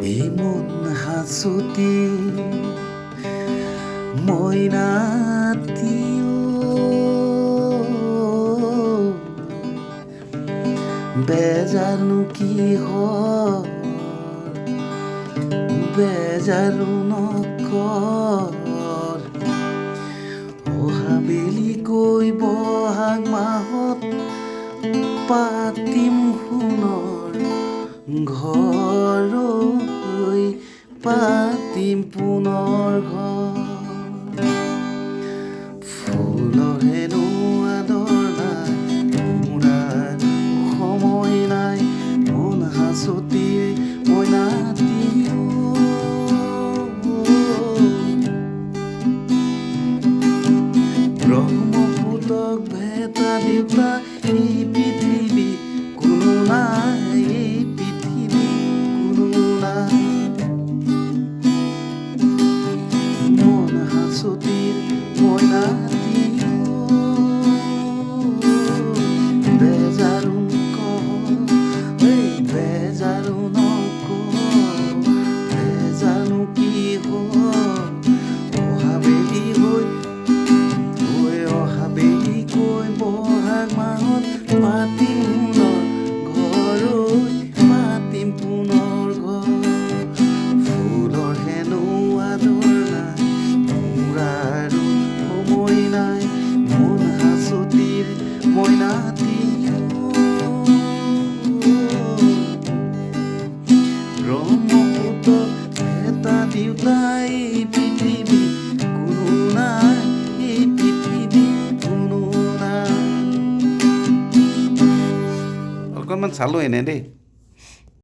এই মন হাসুতি মইনাটিও বেজানো কি হয় বেজাৰো নকৰ অহাবেলি গৈ বহাগ মাহত পাতিম সোণৰ ঘৰৈ পাতিম পুনৰ ঘৰ ফুলৰ হেনো আদৰ নাই মোৰাৰ সময় নাই মন হাঁচতিৰ মইনাটিও ব্ৰহ্মপুত্ৰক ভেটা দেউতা এই পৃথিৱী কোনো নাই এই পৃথিৱী কোনো নাই মন হাঁচতিৰ মইনাটিও বেজাৰো বেজাৰো বেজানো কি অহাবেলি হৈ অহাবেলি কৈ বহাগ মাহত পাতিম ঘৰৈ পাতিম পুনৰ ঘৰ ফুলৰ হেনো আদৰ নাই মোৰ আৰু সময় নাই মন হাঁচতিৰ মইনাটিও ব্ৰহ্মপুত্ৰক ভেটা দেউতা এই পৃথিৱী কোনো নাই এই পৃথিৱী কোনো নাই অকণমান চালো এনে দেই।